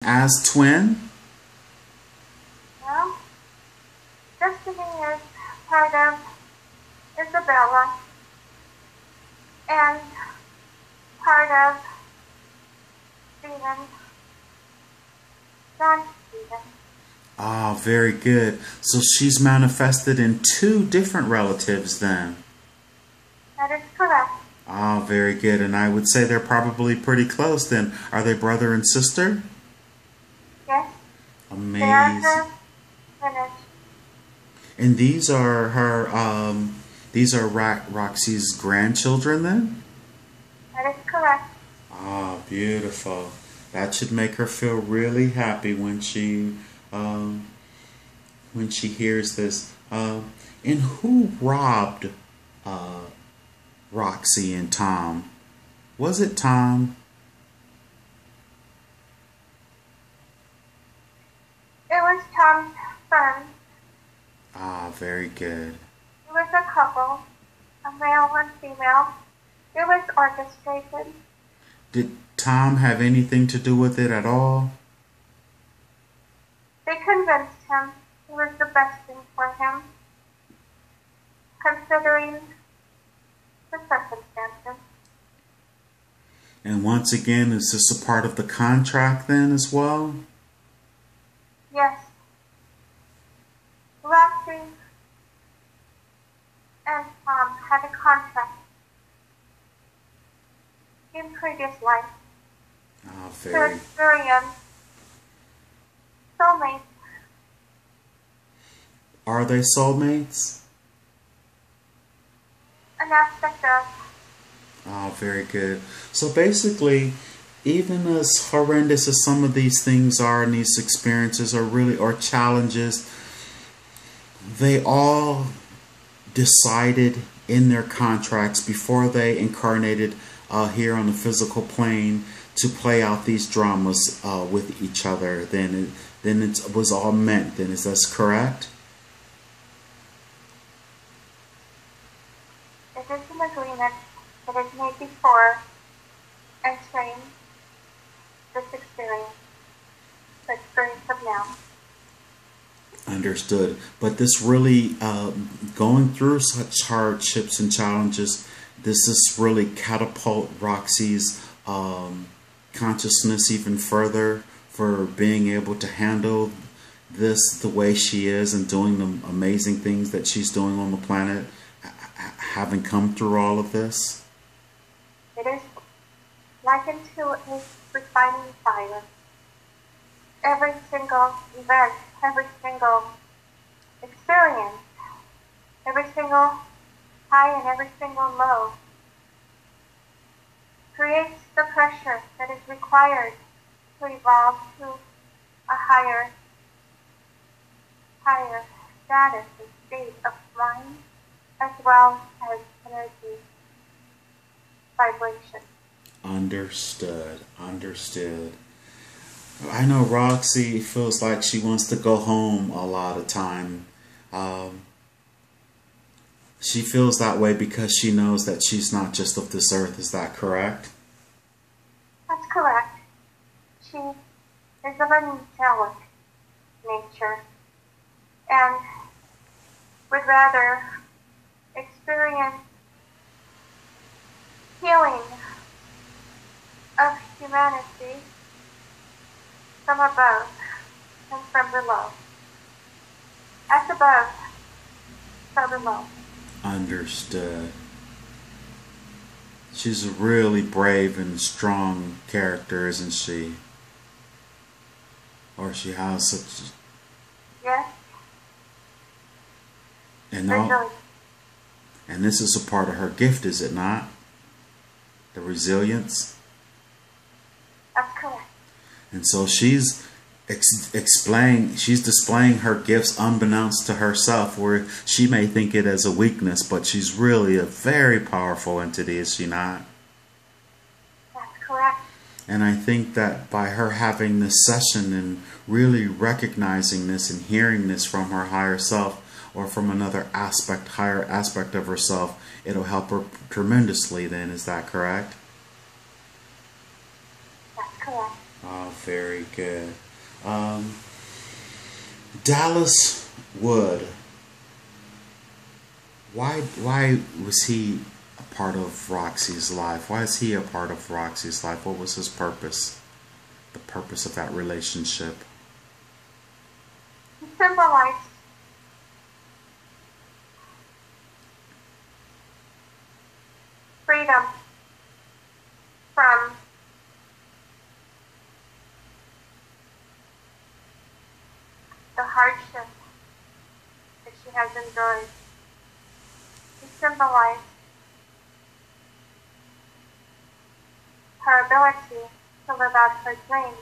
As twin? Well, Destiny is part of Isabella and part of Stephen, John Stephen. Ah, very good. So she's manifested in two different relatives then. That is correct. Ah, very good. And I would say they're probably pretty close then. Are they brother and sister? Yes, they are Amazing. her lineage. And these are Roxy's grandchildren then? That is correct. Ah, beautiful. That should make her feel really happy um, when she hears this. And who robbed uh, Roxy and Tom? Was it Tom? It was Tom's friend. Ah, very good. It was a couple, a male and female. It was orchestrated. Did Tom have anything to do with it at all? They convinced him it was the best thing for him, considering the circumstances. And once again, is this a part of the contract then as well? Yes, Roxy and Tom had a contract in previous life Ah, to very. experience soulmates. Are they soulmates? An aspect of. Oh, very good. So basically, even as horrendous as some of these things are and these experiences are really, or challenges, they all decided in their contracts before they incarnated here on the physical plane to play out these dramas with each other. Then it was all meant. Then is that correct? It is an agreement that is made before entering this experience, the experience of now. Understood. But this really, going through such hardships and challenges, this is really catapult Roxy's consciousness even further for being able to handle this the way she is and doing the amazing things that she's doing on the planet, having come through all of this. It is likened to a refining fire. Every single event, every single experience, every single high and every single low creates the pressure that is required to evolve to a higher status and state of mind as well as energy vibration. Understood. Understood. I know Roxy feels like she wants to go home a lot of time. She feels that way because she knows that she's not just of this earth. Is that correct? That's correct. She is of an angelic nature and would rather experience healing of humanity from above and from below. As above, so below. Understood. She's a really brave and strong character, isn't she? Or she has such... Yes, And, resilient. and this is a part of her gift, is it not? The resilience. That's correct. And so she's she's displaying her gifts unbeknownst to herself, where she may think it as a weakness, but she's really a very powerful entity, is she not? That's correct. And I think that by her having this session and really recognizing this and hearing this from her higher self or from another higher aspect of herself, it'll help her tremendously then, is that correct? That's correct. Oh, very good. Um, Dallas Wood. Why was he a part of Roxy's life? Why is he a part of Roxy's life? What was his purpose? The purpose of that relationship? He symbolized freedom from the hardship that she has endured. He symbolized her ability to live out her dreams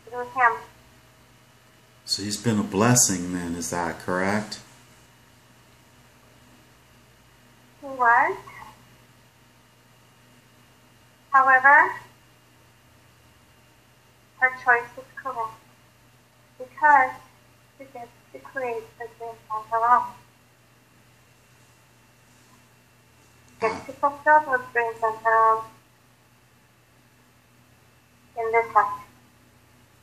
through him. So he's been a blessing then, is that correct? He was. However, her choice was correct because she gets to create her dreams on her own. Gets to fulfill those dreams on her own in this life.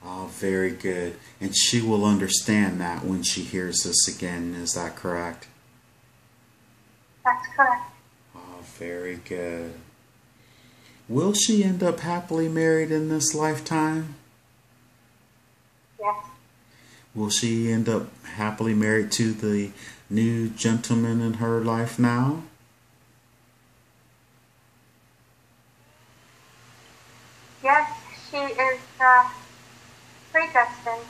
Oh, very good. And she will understand that when she hears this again, is that correct? That's correct. Oh, very good. Will she end up happily married in this lifetime? Yes. Will she end up happily married to the new gentleman in her life now? Yes, she is predestined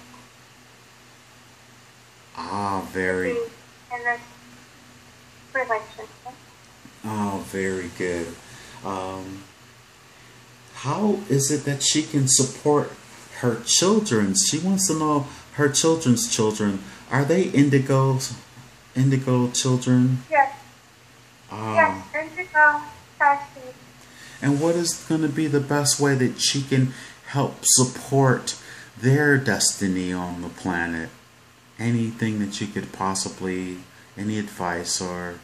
Ah, to very, be in this relationship. oh, very good. How is it that she can support her children? She wants to know her children's children. Are they indigo children? Yes, Ah, yes, indigo starseed. and what is going to be the best way that she can help support their destiny on the planet? Anything that you could possibly, any advice or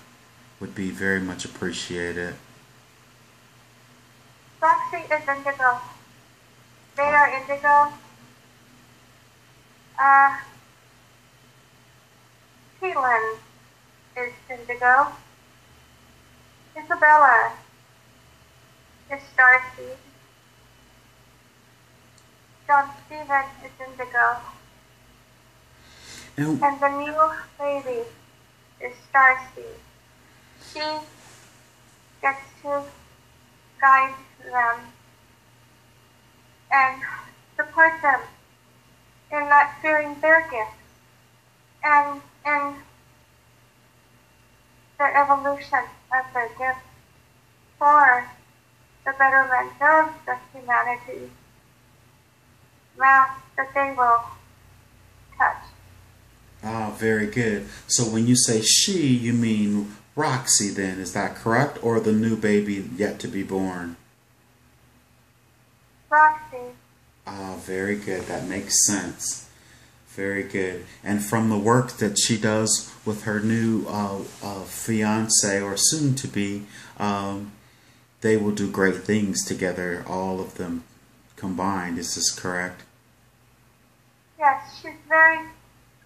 would be very much appreciated. Roxy is indigo. They are indigo. Caitlin is indigo. Isabella is starseed. John Stephen is indigo. And And the new baby is starseed. She gets to guide them and support them in not fearing their gifts and in the evolution of their gifts for the betterment of the humanity mass that they will touch. ah, very good. So when you say she, you mean Roxy then, is that correct? Or the new baby yet to be born? Roxy, Ah, very good. That makes sense. Very good. And from the work that she does with her new fiance or soon to be, they will do great things together, all of them combined. Is this correct? yes, she's very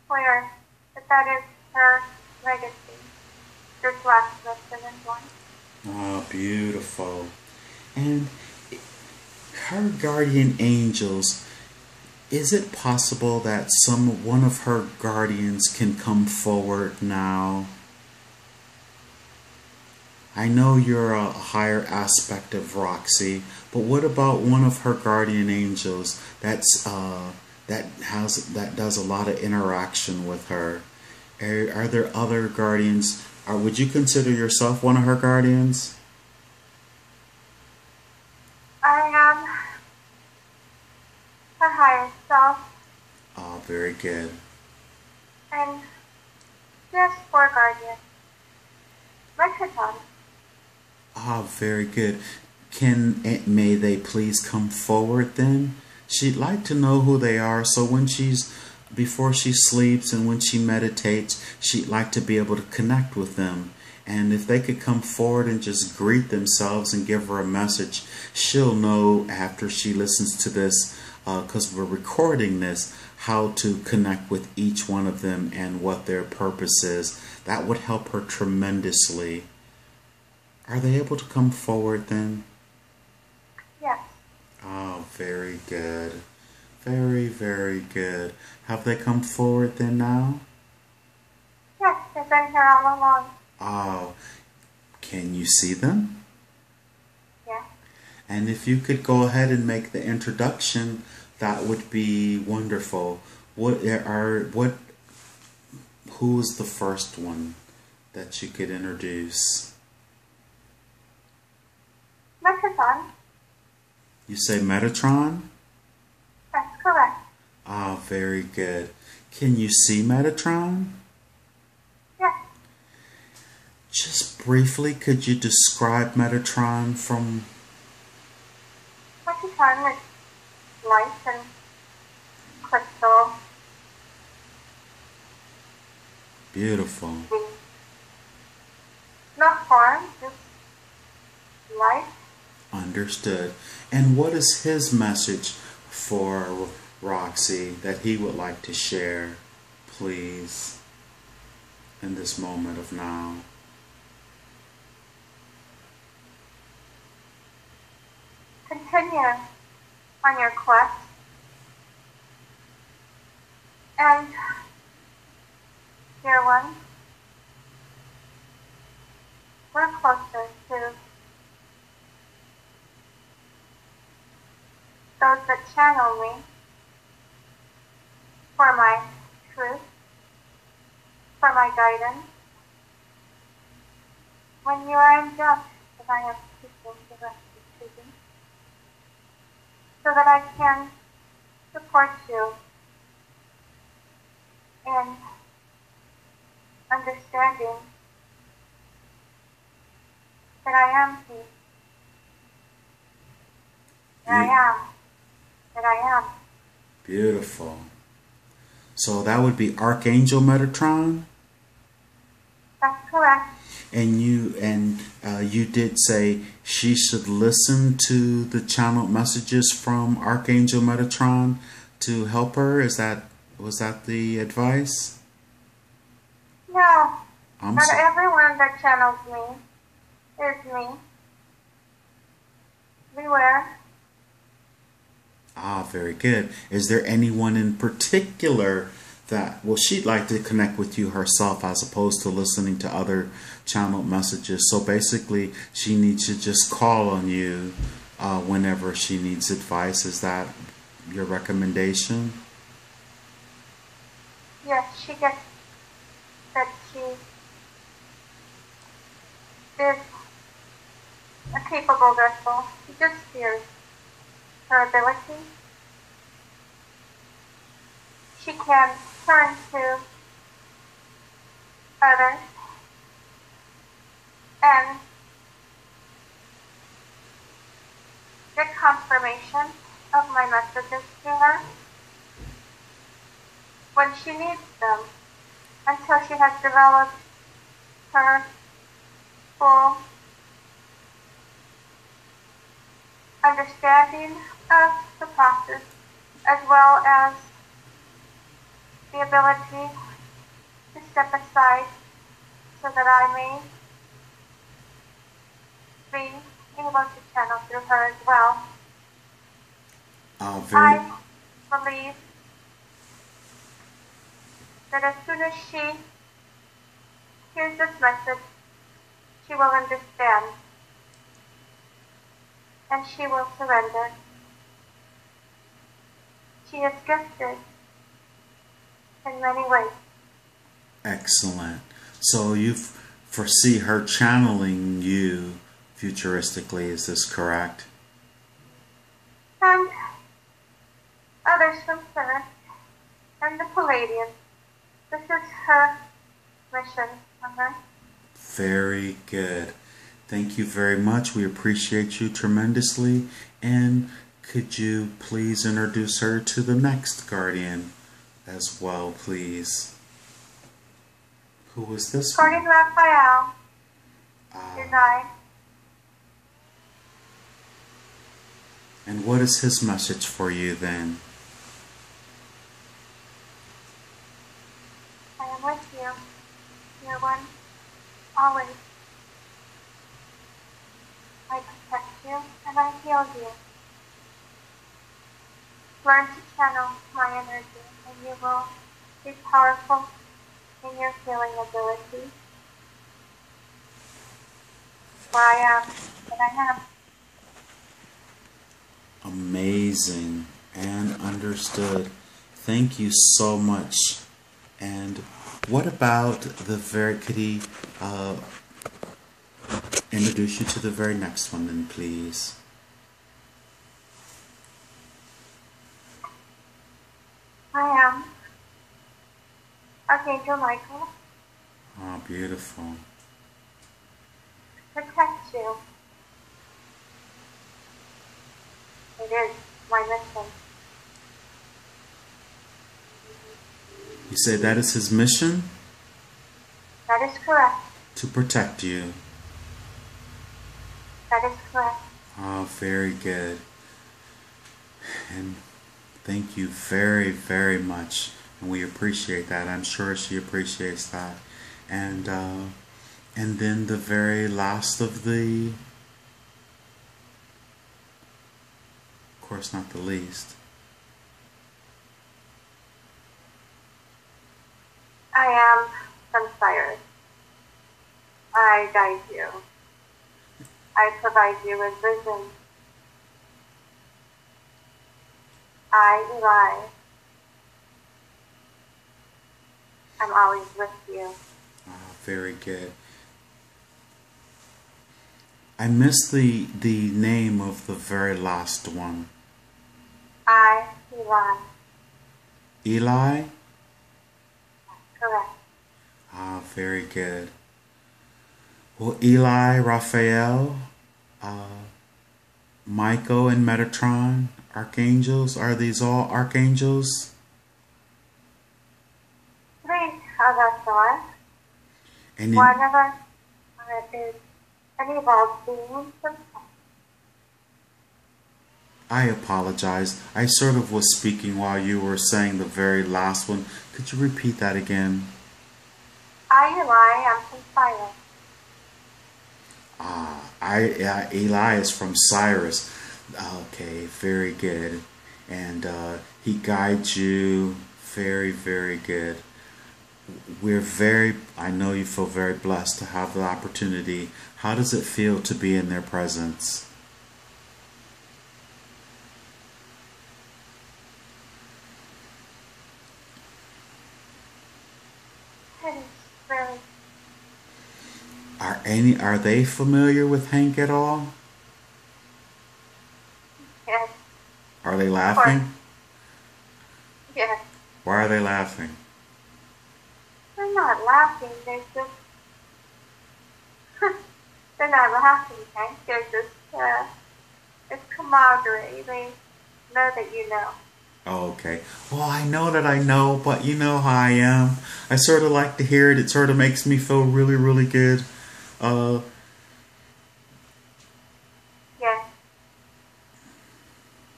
clear that that is her legacy. This last living one. Ah, beautiful. And her guardian angels, is it possible that one of her guardians can come forward now? I know you're a higher aspect of Roxy, but what about one of her guardian angels that does a lot of interaction with her? Are there other guardians? Or would you consider yourself one of her guardians? I am her higher self, Oh, very good. and she has 4 guardians. Mechaton. Ah, very good. May they please come forward then? She'd like to know who they are, so before she sleeps and when she meditates, she'd like to be able to connect with them And if they could come forward and just greet themselves and give her a message, she'll know after she listens to this, because we're recording this, how to connect with each one of them and what their purpose is. That would help her tremendously. Are they able to come forward then? Yes. Oh, very good. Very, very good. Have they come forward then now? Yes, they've been here all along. Oh, can you see them? Yes. And if you could go ahead and make the introduction, that would be wonderful. Who is the first one that you could introduce? Metatron. You say Metatron? That's correct. Ah, very good. Can you see Metatron? Yes. Just briefly, could you describe Metatron from... Metatron is light and crystal. Beautiful. No form, just light. Understood. And what is his message for Roxy that he would like to share, please, in this moment of now? Continue on your quest. And, dear one, we're closer to those that channel me for my truth, for my guidance. When you are in doubt that I am speaking directly to you, so that I can support you in understanding that I am He, that I am, that I am. Beautiful. So that would be Archangel Metatron? That's correct. And you did say she should listen to the channeled messages from Archangel Metatron to help her. Was that the advice? No, not everyone that channels me is me. Beware. Ah, very good. Is there anyone in particular that, well, she'd like to connect with you herself as opposed to listening to other channeled messages? So basically, she needs to just call on you whenever she needs advice. Is that your recommendation? Yes, she gets that she is a capable vessel. She just fears her ability. She can turn to others and get confirmation of my messages to her when she needs them, until she has developed her full understanding of the process, as well as the ability to step aside so that I may be able to channel through her as well. I believe that as soon as she hears this message, she will understand and she will surrender. She is gifted in many ways. Excellent. So you foresee her channeling you futuristically, is this correct? And others from Earth and the Palladians. This is her mission on Earth. Very good. Thank you very much. We appreciate you tremendously. And could you please introduce her to the next guardian as well, please? Who was this Guardian one? Raphael. design. And what is his message for you then? I am with you, dear one, always. I protect you and I heal you. Learn to channel my energy and you will be powerful in your healing ability. For I am what I am. Amazing and understood. Thank you so much. And what about the very, could he introduce you to the very next one then, please? I am Archangel Michael. Oh, beautiful. Protect you. It is my mission. You say that is his mission? That is correct. To protect you. That is correct. Oh, very good. And thank you very, very much. And we appreciate that. I'm sure she appreciates that. And then the very last of the, of course not the least. I am from Cyrus. I guide you. I provide you with vision. I, Eli, I'm always with you. Oh, very good. I missed the name of the very last one. I, Eli. Eli? Correct. Ah, very good. Well, Eli, Raphael, Michael, and Metatron, archangels, are these all archangels? Three of us are. And One of us is an evolved being himself. I apologize. I sort of was speaking while you were saying the very last one. Could you repeat that again? I, Eli, am from Cyrus. Eli is from Cyrus. Okay, very good. And he guides you. Very, very good. I know you feel very blessed to have the opportunity. How does it feel to be in their presence? It is really. Are they familiar with Hank at all? Yes. Are they laughing? Yes. Why are they laughing? They're not laughing, they're just... they're not laughing, okay? They're just, it's camaraderie. They know that you know. Oh, okay. Well, I know that I know, but you know how I am. I sort of like to hear it. It sort of makes me feel really, really good. Yes.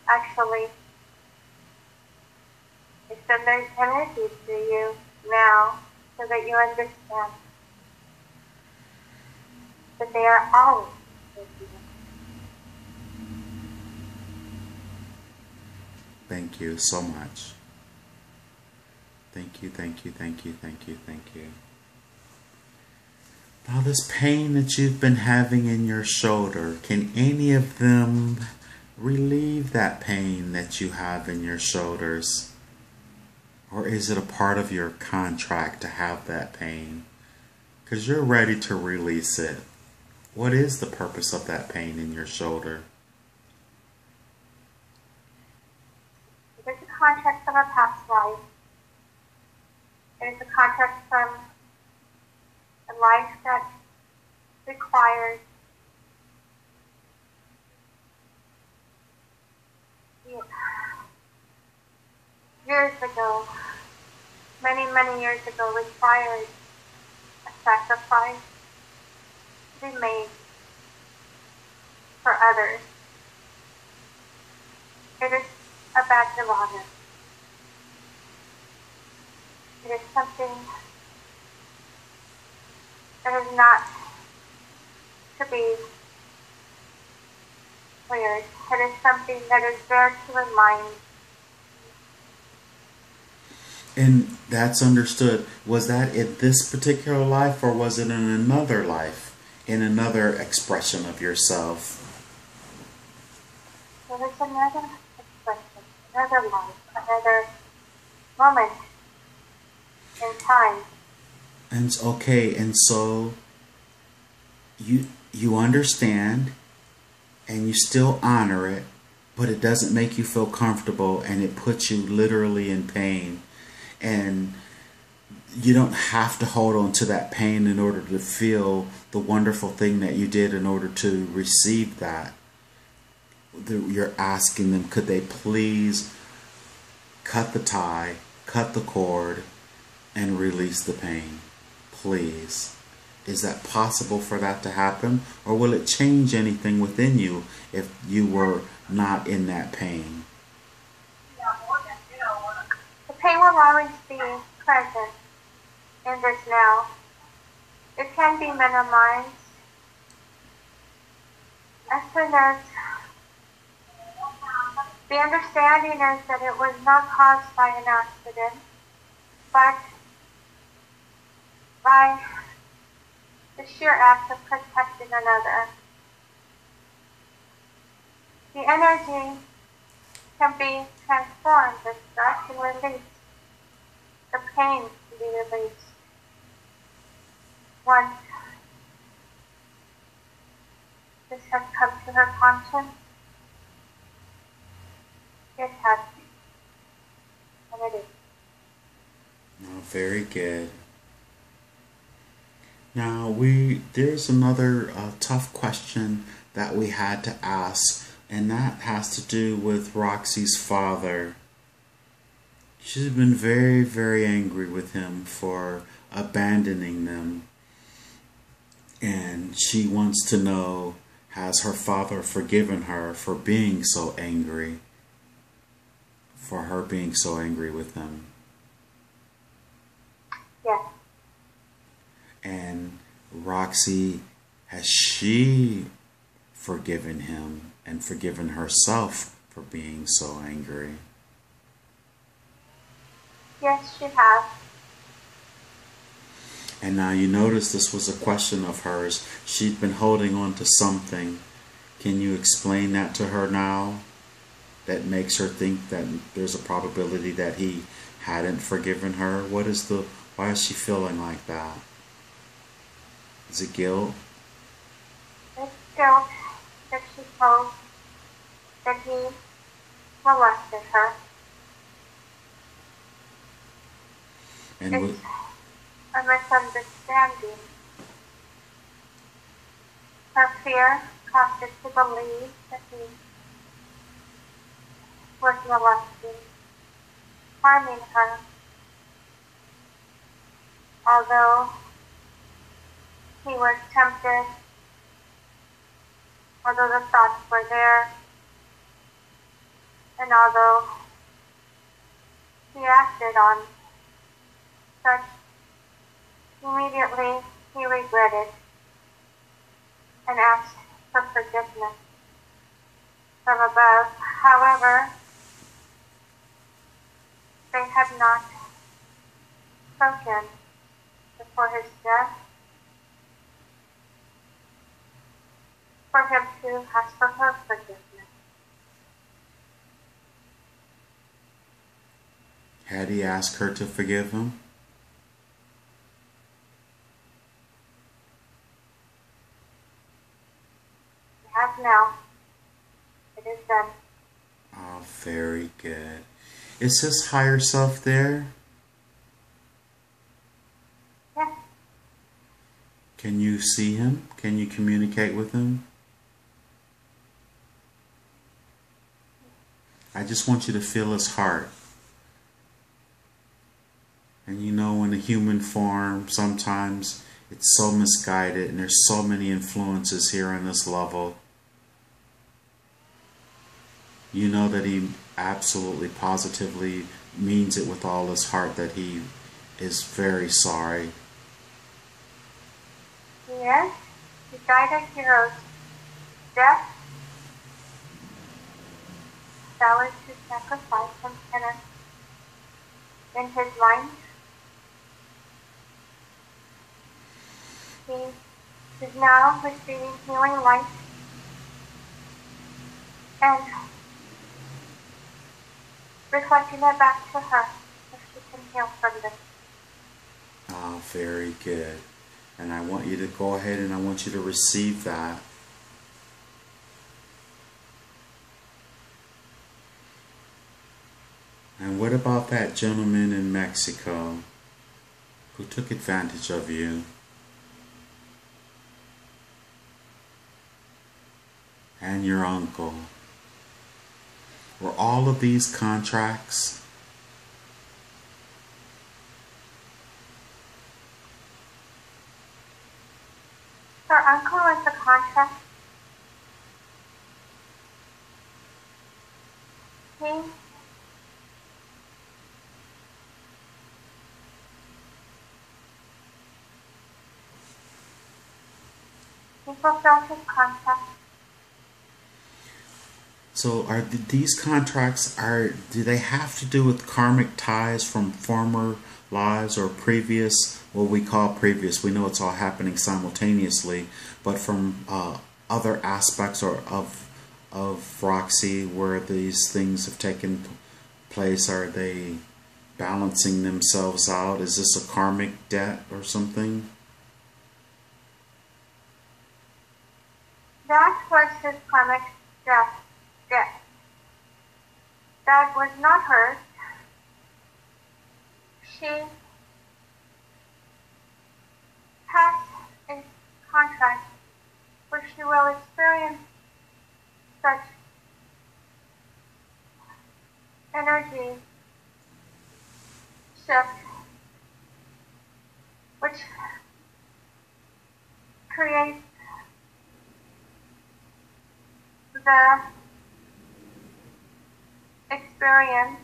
Actually, it's send their energy to you now so that you understand that they are always with you. Thank you so much. Thank you, thank you, thank you, thank you, thank you. Now this pain that you've been having in your shoulder, can any of them relieve that pain that you have in your shoulders? Or is it a part of your contract to have that pain? Because you're ready to release it. What is the purpose of that pain in your shoulder? It is a contract from a past life. It is a contract from a life that requires years ago, many, many years ago, required a sacrifice to be made for others. It is a badge of honor. It is something that is not to be weird. It is something that is there to remind. And that's understood. Was that in this particular life, or was it in another life, in another expression of yourself? There is another expression, another life, another moment in time. And okay, and so you understand, and you still honor it, but it doesn't make you feel comfortable, and it puts you literally in pain. And you don't have to hold on to that pain in order to feel the wonderful thing that you did in order to receive that. You're asking them, could they please cut the tie, cut the cord, and release the pain? Please. Is that possible for that to happen? Or will it change anything within you if you were not in that pain? The pain will always be present in this now. It can be minimized as soon as the understanding is that it was not caused by an accident, but by the sheer act of protecting another. The energy can be transformed as stress and release. The pain can be released. Once this has come to her conscience, it has been. And it is. Oh, very good. Now there's another tough question that we had to ask, and that has to do with Roxy's father. She's been very, very angry with him for abandoning them, and she wants to know, has her father forgiven her for being so angry, for her being so angry with him? Yes. And Roxy, has she forgiven him and forgiven herself for being so angry? Yes, she has. And now you notice this was a question of hers. She'd been holding on to something. Can you explain that to her now? That makes her think that there's a probability that he hadn't forgiven her? Why is she feeling like that? Is it guilt? It's guilt that she knows that he molested her. And it's a misunderstanding. Her fear caused her to believe that he was molesting, harming her. Although he was tempted, although the thoughts were there, and although he acted on such, immediately he regretted and asked for forgiveness from above. However, they had not spoken before his death for him to ask for her forgiveness. had he asked her to forgive him? He has now. It is done. Oh, very good. Is his higher self there? Yes. Can you see him? Can you communicate with him? I just want you to feel his heart. And you know, in the human form, sometimes It's so misguided, and there's so many influences here on this level. You know that he absolutely, positively means it with all his heart, that he is very sorry. Yes, he died a hero's death. That was his sacrifice and penance in his mind. He is now receiving healing light and reflecting it back to her so she can heal from this. Ah, very good. And I want you to go ahead and I want you to receive that. And what about that gentleman in Mexico who took advantage of you? And your uncle? Were all of these contracts? Her uncle is a contract. He fulfilled his contract. So are these contracts, do they have to do with karmic ties from former lives or previous, what we call previous? We know it's all happening simultaneously, but from other aspects or of Roxy where these things have taken place, are they balancing themselves out? Is this a karmic debt or something? That was his karmic debt. That was not hers. She has a contract where she will experience such energy shift, which creates the experience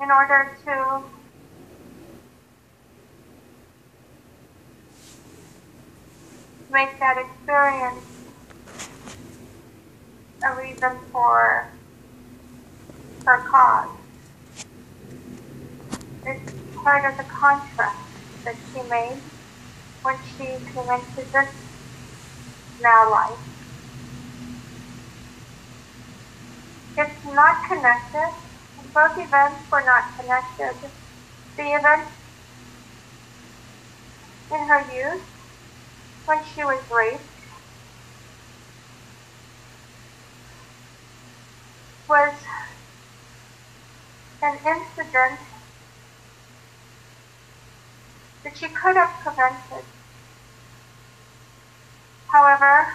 in order to make that experience a reason for her cause. It's part of the contract that she made when she came into this now life. It's not connected. Both events were not connected. The event in her youth, when she was raped, was an incident that she could have prevented. However,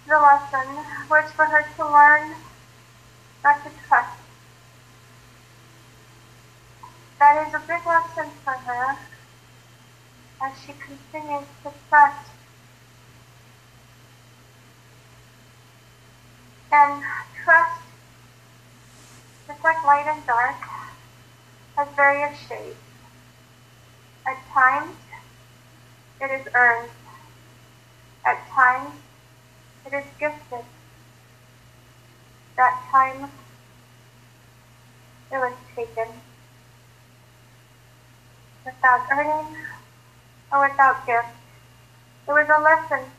the lesson was for her to learn not to trust. That is a big lesson for her as she continues to trust. And trust, just like light and dark, has various shades. At times, it is earned. At times, it is gifted. That time, it was taken. Without earning or without gift. It was a lesson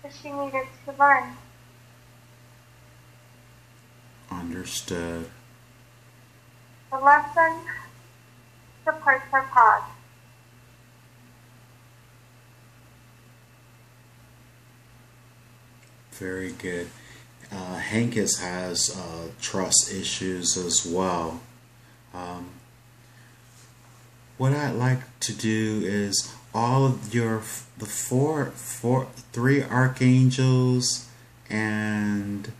that she needed to learn. Understood. The lesson supports her cause. Very good. Hankins has trust issues as well. What I'd like to do is all of three archangels and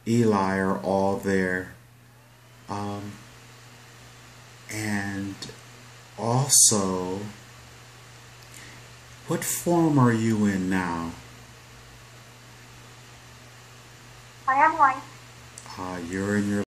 Eli are all there, and Also, what form are you in now? I am light. You're in your